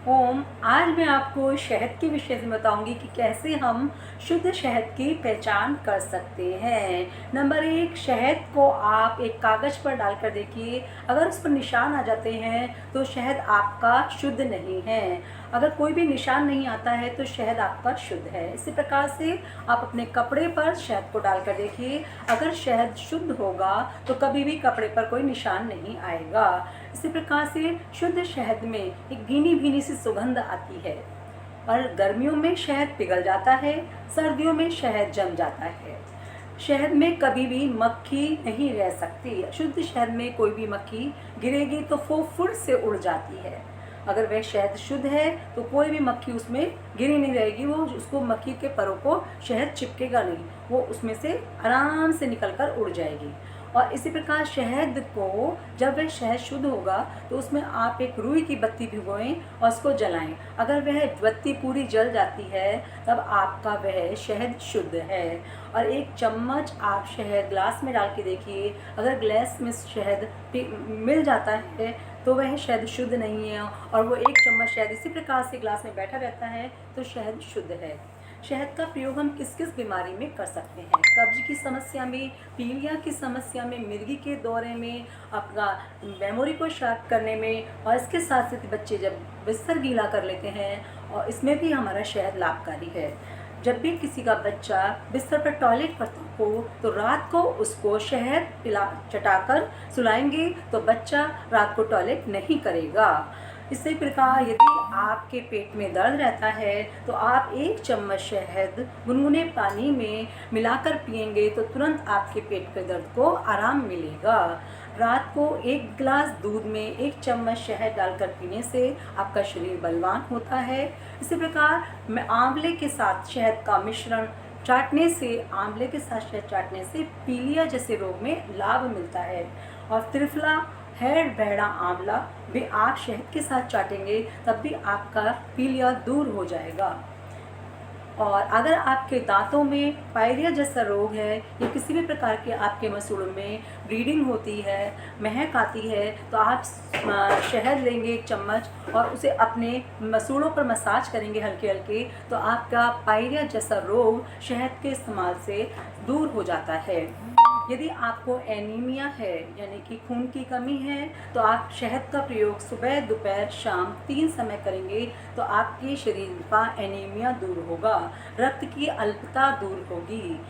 ओम, आज मैं आपको शहद के विषय में बताऊंगी कि कैसे हम शुद्ध शहद की पहचान कर सकते हैं। नंबर 1, शहद को आप एक कागज़ पर डालकर देखिए। अगर उस पर निशान आ जाते हैं तो शहद आपका शुद्ध नहीं है। अगर कोई भी निशान नहीं आता है तो शहद आपका शुद्ध है। इसी प्रकार से आप अपने कपड़े पर शहद को डालकर देखिए। अगर शहद शुद्ध होगा तो कभी भी कपड़े पर कोई निशान नहीं आएगा। इसी प्रकार से शुद्ध शहद में एक भीनी भीनी सी सुगंध आती है और गर्मियों में शहद पिघल जाता है, सर्दियों में शहद जम जाता है। शहद में कभी भी मक्खी नहीं रह सकती। शुद्ध शहद में कोई भी मक्खी गिरेगी तो वो फुर से उड़ जाती है। अगर वह शहद शुद्ध है तो कोई भी मक्खी उसमें गिरी नहीं रहेगी। वो उसको मक्खी के परों को शहद चिपकेगा नहीं, वो उसमें से आराम से निकलकर उड़ जाएगी। और इसी प्रकार शहद को जब वह शहद शुद्ध होगा तो उसमें आप एक रुई की बत्ती भिगोएं और उसको जलाएं। अगर वह बत्ती पूरी जल जाती है तब आपका वह शहद शुद्ध है। और एक चम्मच आप शहद ग्लास में डाल के देखिए। अगर ग्लास में शहद मिल जाता है तो वह शहद शुद्ध नहीं है, और वो एक चम्मच शहद इसी प्रकार से ग्लास में बैठा रहता है तो शहद शुद्ध है। शहद का प्रयोग हम किस किस बीमारी में कर सकते हैं? कब्ज की समस्या में, पीलिया की समस्या में, मिर्गी के दौरे में, आपका मेमोरी को शार्प करने में, और इसके साथ साथ बच्चे जब बिस्तर गीला कर लेते हैं और इसमें भी हमारा शहद लाभकारी है। जब भी किसी का बच्चा बिस्तर पर टॉयलेट करता हो तो रात को उसको शहद चटाकर सुलाएंगे तो बच्चा रात को टॉयलेट नहीं करेगा। इसी प्रकार यदि आपके पेट में दर्द रहता है तो आप एक चम्मच शहद गुनगुने पानी में मिलाकर पिएंगे तो तुरंत आपके पेट के दर्द को आराम मिलेगा। रात को एक गिलास दूध में एक चम्मच शहद डालकर पीने से आपका शरीर बलवान होता है। इसी प्रकार आंवले के साथ शहद का मिश्रण चाटने से, आंवले के साथ शहद चाटने से पीलिया जैसे रोग में लाभ मिलता है। और त्रिफला है बहरा आंवला भी आप शहद के साथ चाटेंगे तब भी आपका पीलिया दूर हो जाएगा। और अगर आपके दांतों में पायरिया जैसा रोग है या किसी भी प्रकार के आपके मसूड़ों में ब्लीडिंग होती है, महक आती है, तो आप शहद लेंगे एक चम्मच और उसे अपने मसूड़ों पर मसाज करेंगे हल्के हल्के, तो आपका पायरिया जैसा रोग शहद के इस्तेमाल से दूर हो जाता है। यदि आपको एनीमिया है यानी कि खून की कमी है तो आप शहद का प्रयोग सुबह, दोपहर, शाम 3 समय करेंगे तो आपके शरीर का एनीमिया दूर होगा, रक्त की अल्पता दूर होगी।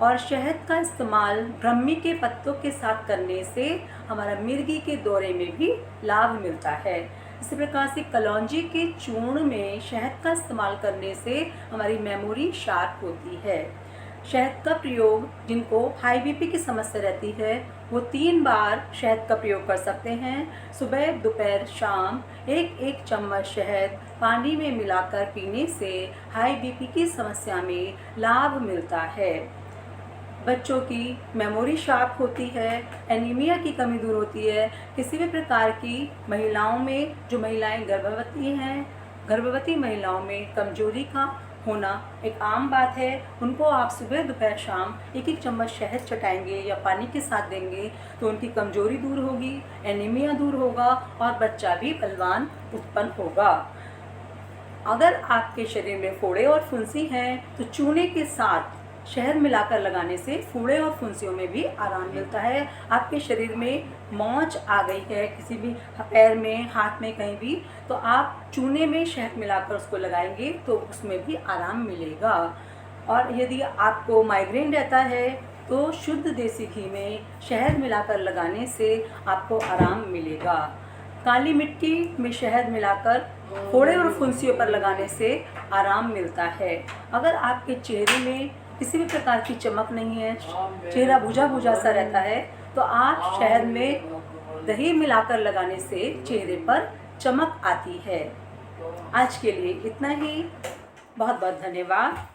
और शहद का इस्तेमाल ब्रह्मी के पत्तों के साथ करने से हमारा मिर्गी के दौरे में भी लाभ मिलता है। इसी प्रकार से कलौंजी के चूर्ण में शहद का इस्तेमाल करने से हमारी मेमोरी शार्प होती है। शहद का प्रयोग जिनको हाई बीपी की समस्या रहती है वो 3 बार शहद का प्रयोग कर सकते हैं। सुबह, दोपहर, शाम एक एक चम्मच शहद पानी में मिलाकर पीने से हाई बीपी की समस्या में लाभ मिलता है। बच्चों की मेमोरी शार्प होती है, एनीमिया की कमी दूर होती है। किसी भी प्रकार की महिलाओं में, जो महिलाएं गर्भवती हैं, गर्भवती महिलाओं में कमजोरी का होना एक आम बात है। उनको आप सुबह, दोपहर, शाम एक एक चम्मच शहद चटाएंगे या पानी के साथ देंगे तो उनकी कमजोरी दूर होगी, एनीमिया दूर होगा और बच्चा भी बलवान उत्पन्न होगा। अगर आपके शरीर में फोड़े और फुंसी हैं तो चूने के साथ शहद मिलाकर लगाने से फोड़े और फुंसियों में भी आराम मिलता है। आपके शरीर में मौच आ गई है किसी भी पैर में, हाथ में, कहीं भी, तो आप चूने में शहद मिलाकर उसको लगाएंगे तो उसमें भी आराम मिलेगा। और यदि आपको माइग्रेन रहता है तो शुद्ध देसी घी में शहद मिलाकर लगाने से आपको आराम मिलेगा। काली मिट्टी में शहद मिलाकर फोड़े और फुंसियों पर लगाने से आराम मिलता है। अगर आपके चेहरे में किसी भी प्रकार की चमक नहीं है, चेहरा बुझा बुझा सा रहता है, तो आप शहद में दही मिलाकर लगाने से चेहरे पर चमक आती है। आज के लिए इतना ही। बहुत बहुत धन्यवाद।